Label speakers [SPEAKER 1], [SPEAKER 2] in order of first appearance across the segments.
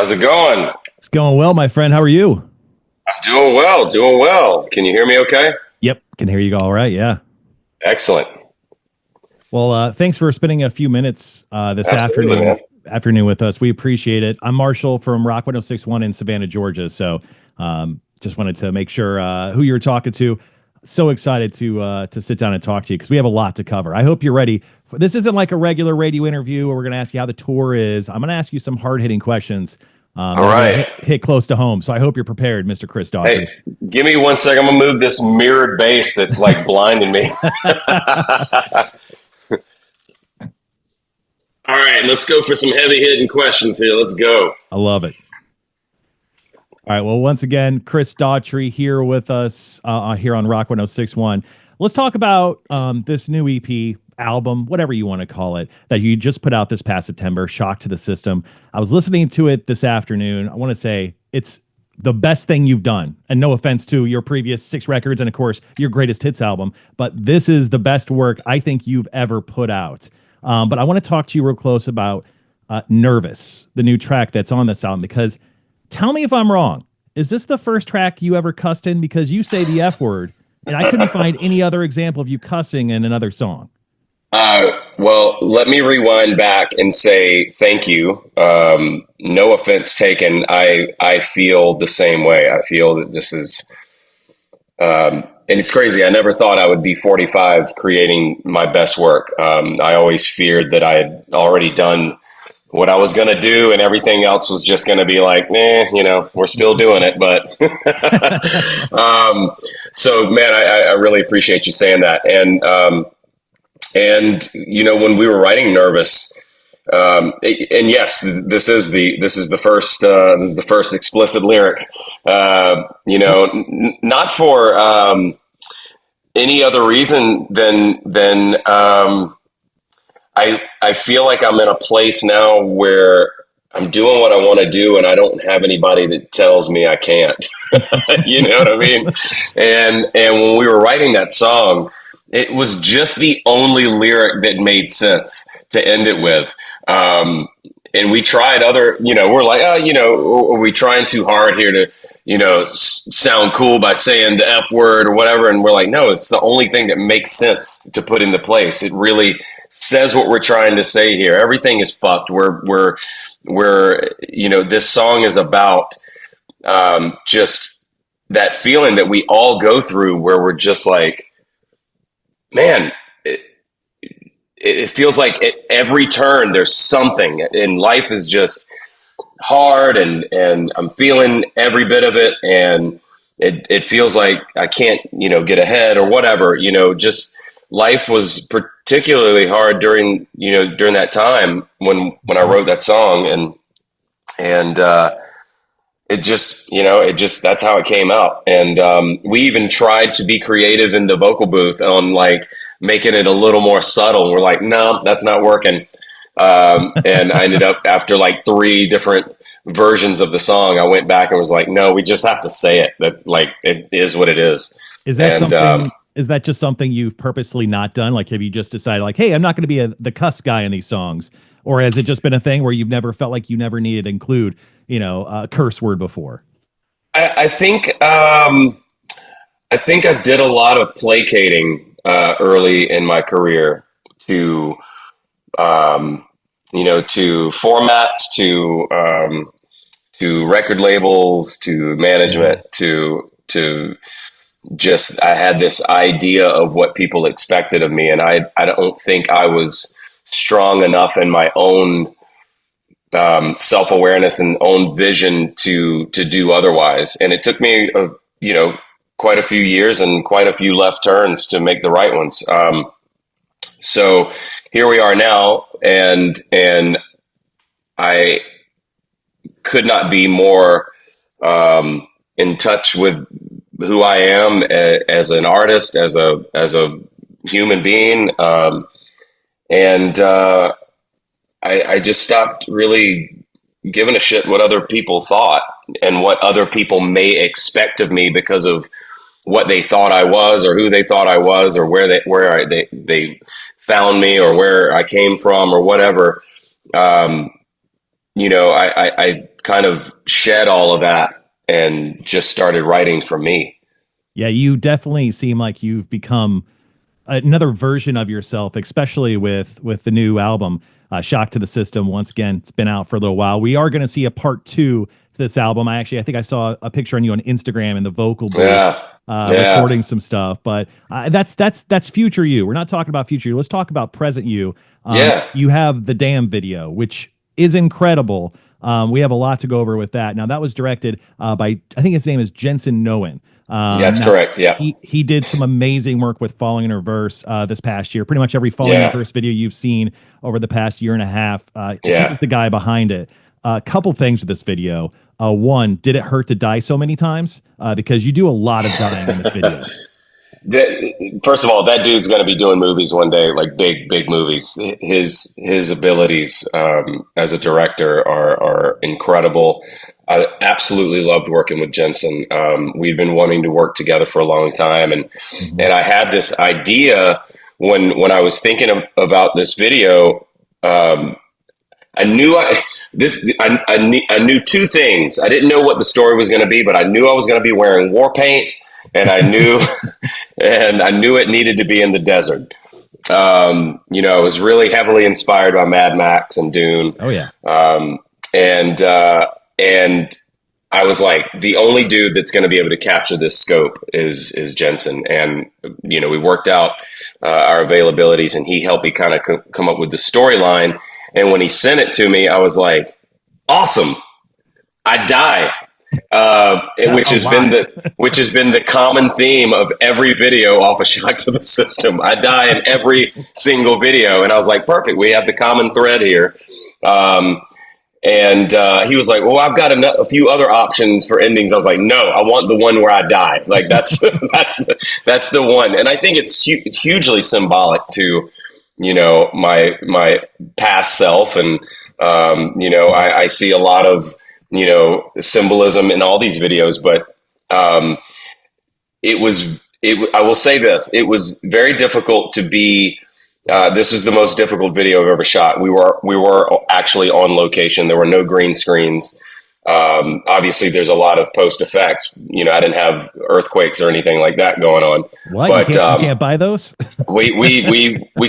[SPEAKER 1] How's it going?
[SPEAKER 2] It's going well, my friend. How are you?
[SPEAKER 1] I'm doing well, doing well. Can you hear me okay?
[SPEAKER 2] Yep, can hear you all right. Yeah.
[SPEAKER 1] Excellent.
[SPEAKER 2] Well, thanks for spending a few minutes this
[SPEAKER 1] Absolutely, man.
[SPEAKER 2] afternoon with us. We appreciate it. I'm Marshall from Rock 1061 in Savannah, Georgia. So, just wanted to make sure who you're talking to. So excited to sit down and talk to you because we have a lot to cover. I hope you're ready. This isn't like a regular radio interview where we're going to ask you how the tour is. I'm going to ask you some hard hitting questions
[SPEAKER 1] All
[SPEAKER 2] that are going to
[SPEAKER 1] right.
[SPEAKER 2] hit close to home. So I hope you're prepared, Mr. Chris
[SPEAKER 1] Hey,
[SPEAKER 2] Daughtry.
[SPEAKER 1] give me 1 second. I'm gonna move this mirrored base that's like blinding me. All right, let's go for some heavy hitting questions here. Let's go.
[SPEAKER 2] I love it. All right. Well, once again, Chris Daughtry here with us here on Rock 1061. Let's talk about this new EP album, whatever you want to call it, that you just put out this past September, Shock to the System. I was listening to it this afternoon. I want to say it's the best thing you've done. And no offense to your previous six records and, of course, your greatest hits album, but this is the best work I think you've ever put out. But I want to talk to you real close about Nervous, the new track that's on this album, because tell me if I'm wrong. Is this the first track you ever cussed in? Because you say the F word, and I couldn't find any other example of you cussing in another song.
[SPEAKER 1] Well, let me rewind back and say thank you. No offense taken. I feel the same way. I feel that this is, and it's crazy. I never thought I would be 45 creating my best work. I always feared that I had already done what I was going to do, and everything else was just going to be like, we're still doing it. But so, man, I really appreciate you saying that. And when we were writing Nervous, and yes, this is the first explicit lyric. Not for any other reason than I feel like I'm in a place now where I'm doing what I want to do, and I don't have anybody that tells me I can't. You know what I mean? And when we were writing that song, it was just the only lyric that made sense to end it with. And we tried we're like, are we trying too hard here to, sound cool by saying the F word or whatever? And we're like, no, it's the only thing that makes sense to put into place. It really says what we're trying to say here. Everything is fucked. This song is about just that feeling that we all go through where we're just like, man, it feels like at every turn there's something, and life is just hard, and I'm feeling every bit of it, and it feels like I can't, get ahead or whatever, just life was particularly hard during that time when I wrote that song, and that's how it came out. And we even tried to be creative in the vocal booth on like making it a little more subtle. We're like, no, that's not working. And I ended up, after like three different versions of the song, I went back and was like, no, we just have to say it. That, like, it is what it is.
[SPEAKER 2] Is that
[SPEAKER 1] And
[SPEAKER 2] something? Is that just something you've purposely not done? Like, have you just decided, like, hey, I'm not going to be the cuss guy in these songs, or has it just been a thing where you've never felt like you never needed to include, a curse word before?
[SPEAKER 1] I think I did a lot of placating early in my career to to formats, to record labels, to management, to just, I had this idea of what people expected of me, and I don't think I was strong enough in my own self-awareness and own vision to do otherwise. And it took me quite a few years and quite a few left turns to make the right ones. So here we are now, and I could not be more in touch with who I am as an artist, as a human being, and I just stopped really giving a shit what other people thought and what other people may expect of me because of what they thought I was, or who they thought I was, or where they found me, or where I came from, or whatever. I kind of shed all of that and just started writing for me.
[SPEAKER 2] Yeah, you definitely seem like you've become another version of yourself, especially with the new album, Shock to the System. Once again, it's been out for a little while. We are going to see a part two to this album. I think I saw a picture on you on Instagram in the vocal booth.
[SPEAKER 1] Yeah. Yeah.
[SPEAKER 2] Recording some stuff, but that's future you. We're not talking about future you. Let's talk about present you.
[SPEAKER 1] Yeah.
[SPEAKER 2] You have the Damn video, which is incredible. We have a lot to go over with that. Now, that was directed by, I think his name is Jensen Noen.
[SPEAKER 1] That's correct. Yeah.
[SPEAKER 2] He did some amazing work with Falling in Reverse this past year. Pretty much every Falling in Reverse video you've seen over the past year and a half, he's the guy behind it. A couple things with this video. One, did it hurt to die so many times? Because you do a lot of dying in this video.
[SPEAKER 1] First of all, that dude's going to be doing movies one day, like big movies. His abilities as a director are incredible. I absolutely loved working with Jensen. We've been wanting to work together for a long time, and I had this idea when I was thinking about this video. I knew I knew two things. I didn't know what the story was going to be, but I knew I was going to be wearing war paint, and I knew it needed to be in the desert. I was really heavily inspired by Mad Max and Dune.
[SPEAKER 2] Oh yeah.
[SPEAKER 1] And I was like, the only dude that's going to be able to capture this scope is Jensen. And, we worked out our availabilities, and he helped me kind of come up with the storyline. And when he sent it to me, I was like, awesome. I die. Which has been the common theme of every video off of Shock to the System. I die in every single video. And I was like, perfect. We have the common thread here. And he was like, well, I've got a few other options for endings. I was like, no, I want the one where I die. Like that's the one. And I think it's hugely symbolic to, my past self. And, I see a lot of, symbolism in all these videos, but I will say this, it was very difficult to be, this is the most difficult video I've ever shot. We were actually on location. There were no green screens. Obviously there's a lot of post effects. I didn't have earthquakes or anything like that going on.
[SPEAKER 2] What?
[SPEAKER 1] But
[SPEAKER 2] you can't buy those?
[SPEAKER 1] we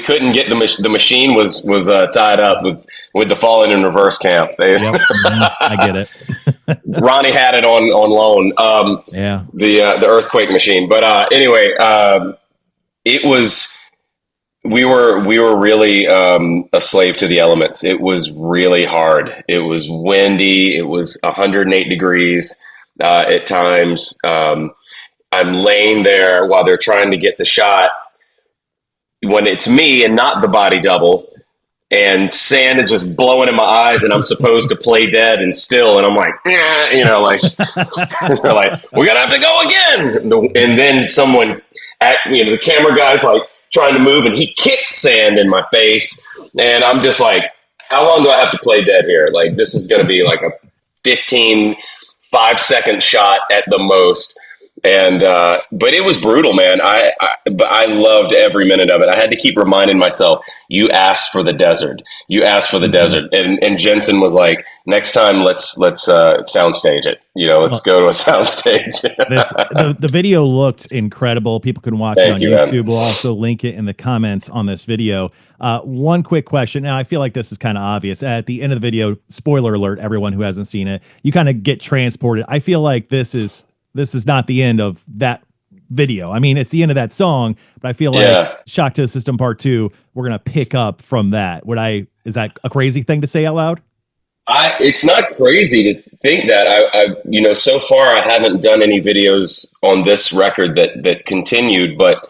[SPEAKER 1] couldn't get the machine was tied up with the Fallen in Reverse camp.
[SPEAKER 2] Yep. I get it.
[SPEAKER 1] Ronnie had it on loan. The earthquake machine. But anyway, it was. We were really a slave to the elements. It was really hard. It was windy. It was 108 degrees at times. I'm laying there while they're trying to get the shot when it's me and not the body double, and sand is just blowing in my eyes, and I'm supposed to play dead and still, and I'm like, they're like, we're gonna have to go again. And then someone, the camera guy's like trying to move, and he kicks sand in my face, and I'm just like, how long do I have to play dead here? Like, this is going to be like a 5-second shot at the most. And but it was brutal, man. But I loved every minute of it. I had to keep reminding myself, you asked for the desert. And Jensen was like, next time let's soundstage it. Let's go to a soundstage.
[SPEAKER 2] The video looked incredible. People can watch it on YouTube. Man. We'll also link it in the comments on this video. One quick question. Now, I feel like this is kind of obvious. At the end of the video, spoiler alert, everyone who hasn't seen it, you kind of get transported. I feel like this is not the end of that video. I mean, it's the end of that song, but I feel like Shock to the System Part 2, we're going to pick up from that. Is that a crazy thing to say out loud?
[SPEAKER 1] It's not crazy to think that. I so far I haven't done any videos on this record that continued, but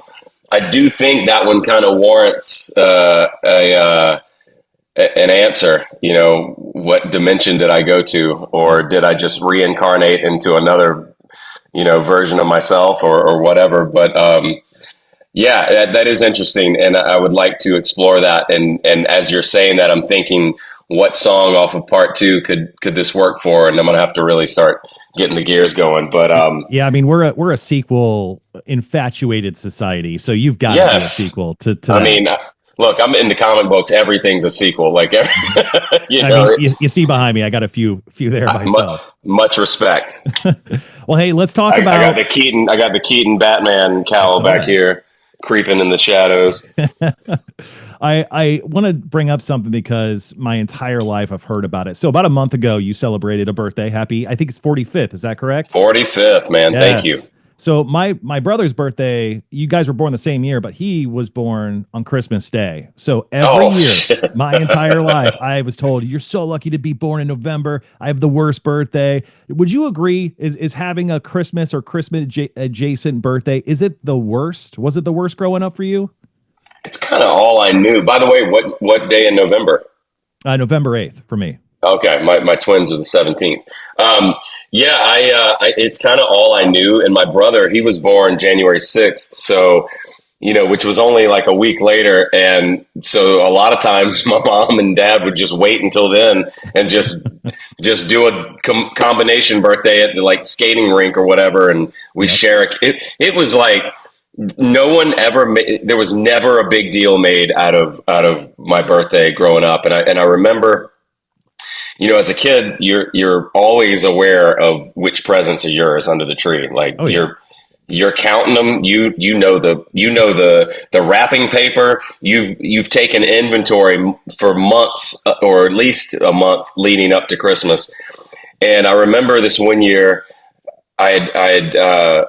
[SPEAKER 1] I do think that one kind of warrants an answer. What dimension did I go to, or did I just reincarnate into another version of myself or whatever. But that is interesting. And I would like to explore that. And as you're saying that, I'm thinking, what song off of Part 2 could this work for? And I'm going to have to really start getting the gears going. But
[SPEAKER 2] I mean, we're a sequel infatuated society. So you've got to be a sequel to that.
[SPEAKER 1] I mean, Look, I'm into comic books. Everything's a sequel. Like, you
[SPEAKER 2] I mean,
[SPEAKER 1] know,
[SPEAKER 2] you see behind me, I got a few there myself.
[SPEAKER 1] much respect.
[SPEAKER 2] Well, hey, let's talk
[SPEAKER 1] I got
[SPEAKER 2] about.
[SPEAKER 1] the Keaton. I got the Keaton Batman
[SPEAKER 2] I
[SPEAKER 1] cowl
[SPEAKER 2] saw
[SPEAKER 1] back
[SPEAKER 2] that.
[SPEAKER 1] here, creeping in the shadows.
[SPEAKER 2] I want to bring up something because my entire life I've heard about it. So about a month ago, you celebrated a birthday. Happy, I think it's 45th. Is that correct?
[SPEAKER 1] 45th, man. Thank you.
[SPEAKER 2] Yes. So my brother's birthday, you guys were born the same year, but he was born on Christmas Day. So every
[SPEAKER 1] Oh
[SPEAKER 2] year,
[SPEAKER 1] shit.
[SPEAKER 2] my entire life, I was told, you're so lucky to be born in November. I have the worst birthday. Would you agree? Is having a Christmas or Christmas adjacent birthday, is it the worst? Was it the worst growing up for you?
[SPEAKER 1] It's kind of all I knew. By the way, what day in November?
[SPEAKER 2] November 8th for me.
[SPEAKER 1] Okay, my twins are the 17th. Yeah, it's kind of all I knew. And my brother, he was born January 6th, so which was only like a week later. And so a lot of times, my mom and dad would just wait until then and just do a combination birthday at the like skating rink or whatever, and we
[SPEAKER 2] Yep.
[SPEAKER 1] share it. It was like no one ever there was never a big deal made out of my birthday growing up, and I remember, as a kid, you're always aware of which presents are yours under the tree. Like
[SPEAKER 2] Oh yeah.
[SPEAKER 1] you're counting them. You know the wrapping paper. You've taken inventory for months, or at least a month leading up to Christmas. And I remember this one year, I had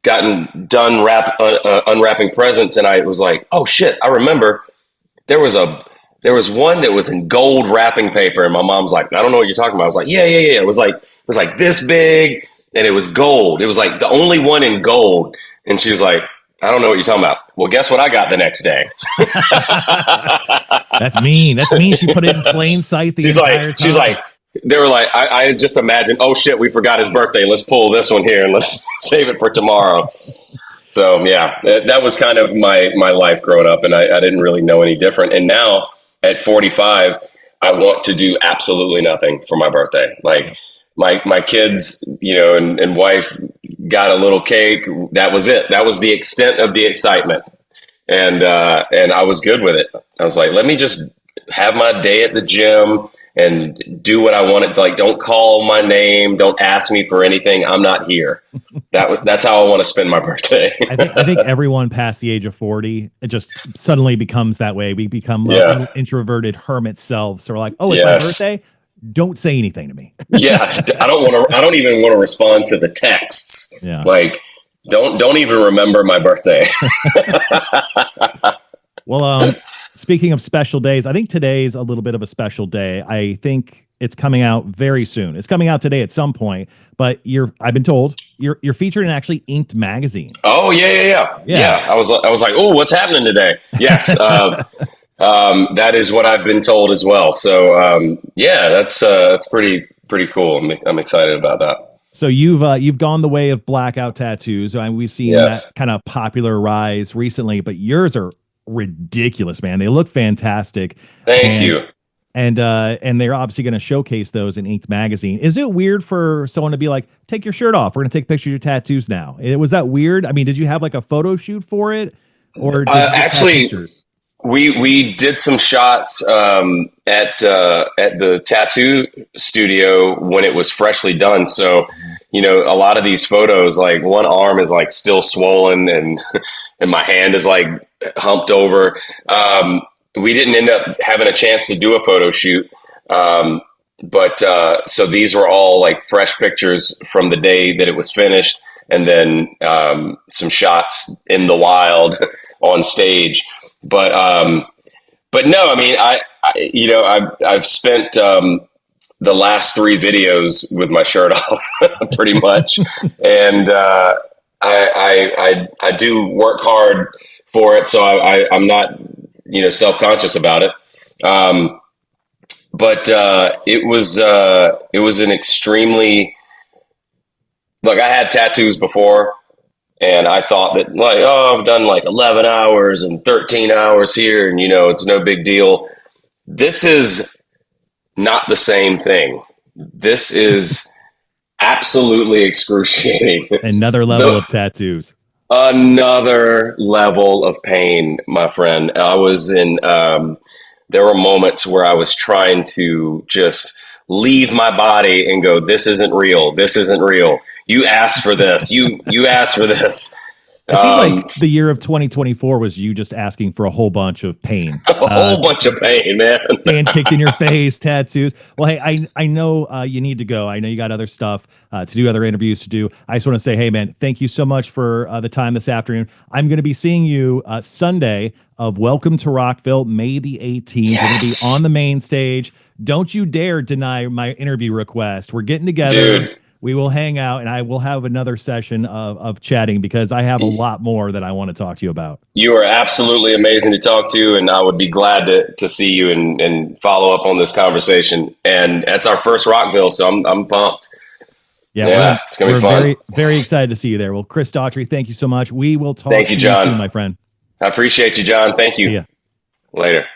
[SPEAKER 1] gotten done unwrapping presents, and I was like, oh shit! I remember there was a there was one that was in gold wrapping paper, and my mom's like, I don't know what you're talking about. I was like, yeah, yeah, yeah. It was like this big, and it was gold. It was like the only one in gold. And she was like, I don't know what you're talking about. Well, guess what I got the next day?
[SPEAKER 2] That's mean. That's mean. She put it in plain sight the
[SPEAKER 1] she's
[SPEAKER 2] entire
[SPEAKER 1] like, she's
[SPEAKER 2] time.
[SPEAKER 1] like, they were like, I just imagined, oh shit, we forgot his birthday. Let's pull this one here and let's save it for tomorrow. So yeah, that was kind of my life growing up, and I didn't really know any different. And now at 45, I want to do absolutely nothing for my birthday. Like my kids, and wife got a little cake. That was it. That was the extent of the excitement, and I was good with it. I was like, let me just have my day at the gym and do what I wanted. Like, don't call my name. Don't ask me for anything. I'm not here. That's how I want to spend my birthday.
[SPEAKER 2] I think everyone past the age of 40, it just suddenly becomes that way. We become
[SPEAKER 1] Yeah.
[SPEAKER 2] little introverted hermit selves. So we're like, oh, it's my
[SPEAKER 1] Yes.
[SPEAKER 2] birthday. Don't say anything to me.
[SPEAKER 1] Yeah. I don't want to. I don't even want to respond to the texts.
[SPEAKER 2] Yeah.
[SPEAKER 1] Like, don't even remember my birthday.
[SPEAKER 2] Well, speaking of special days, I think today's a little bit of a special day. I think it's coming out very soon. It's coming out today at some point, but I've been told you're featured in actually Inked magazine.
[SPEAKER 1] Oh yeah, yeah, yeah,
[SPEAKER 2] Yeah.
[SPEAKER 1] yeah. I was like, oh, what's happening today? Yes. That is what I've been told as well. So yeah, that's pretty cool. I'm excited about that.
[SPEAKER 2] So you've gone the way of blackout tattoos. And we've seen that
[SPEAKER 1] Yes.
[SPEAKER 2] kind of popular rise recently, but yours are ridiculous, man. They look fantastic.
[SPEAKER 1] Thank
[SPEAKER 2] And
[SPEAKER 1] you.
[SPEAKER 2] and they're obviously going to showcase those in Inked magazine. Is it weird for someone to be like, take your shirt off? We're going to take pictures of your tattoos now. Was that weird? I mean, did you have like a photo shoot for it, or did you just have
[SPEAKER 1] Actually,
[SPEAKER 2] pictures?
[SPEAKER 1] we did some shots at the tattoo studio when it was freshly done. So, a lot of these photos, like one arm is like still swollen, and and my hand is like humped over. We didn't end up having a chance to do a photo shoot, but so these were all like fresh pictures from the day that it was finished, and then some shots in the wild on stage. But no, I mean, I've spent the last three videos with my shirt off, pretty much, and I do work hard for it, so I'm not self conscious about it. But it was an extremely, look. I had tattoos before, and I thought that, like, oh, I've done like 11 hours and 13 hours here, and it's no big deal. This is not the same thing. This is absolutely excruciating.
[SPEAKER 2] Another level
[SPEAKER 1] the
[SPEAKER 2] of tattoos.
[SPEAKER 1] Another level of pain, my friend. I was in, there were moments where I was trying to just leave my body and go, this isn't real. This isn't real. You asked for this. You asked for this.
[SPEAKER 2] It seemed
[SPEAKER 1] Um,
[SPEAKER 2] like the year of 2024 was you just asking for a whole bunch of pain.
[SPEAKER 1] a whole bunch of pain, man.
[SPEAKER 2] Hand kicked in your face, tattoos. Well, hey, I know you need to go. I know you got other stuff to do, other interviews to do. I just want to say, hey, man, thank you so much for the time this afternoon. I'm going to be seeing you Sunday of Welcome to Rockville, May the 18th. We're going to be on
[SPEAKER 1] Yes,
[SPEAKER 2] the main stage. Don't you dare deny my interview request. We're getting together.
[SPEAKER 1] dude.
[SPEAKER 2] We will hang out, and I will have another session of chatting because I have a lot more that I want to talk to you about.
[SPEAKER 1] You are absolutely amazing to talk to, and I would be glad to see you and follow up on this conversation. And that's our first Rockville, so I'm pumped.
[SPEAKER 2] Yeah,
[SPEAKER 1] Yeah, it's gonna be
[SPEAKER 2] we're
[SPEAKER 1] fun.
[SPEAKER 2] very excited to see you there. Well, Chris Daughtry, thank you so much. We will talk
[SPEAKER 1] Thank you,
[SPEAKER 2] to you soon,
[SPEAKER 1] John.
[SPEAKER 2] my friend.
[SPEAKER 1] I appreciate you, John. Thank
[SPEAKER 2] See
[SPEAKER 1] you.
[SPEAKER 2] ya.
[SPEAKER 1] Later.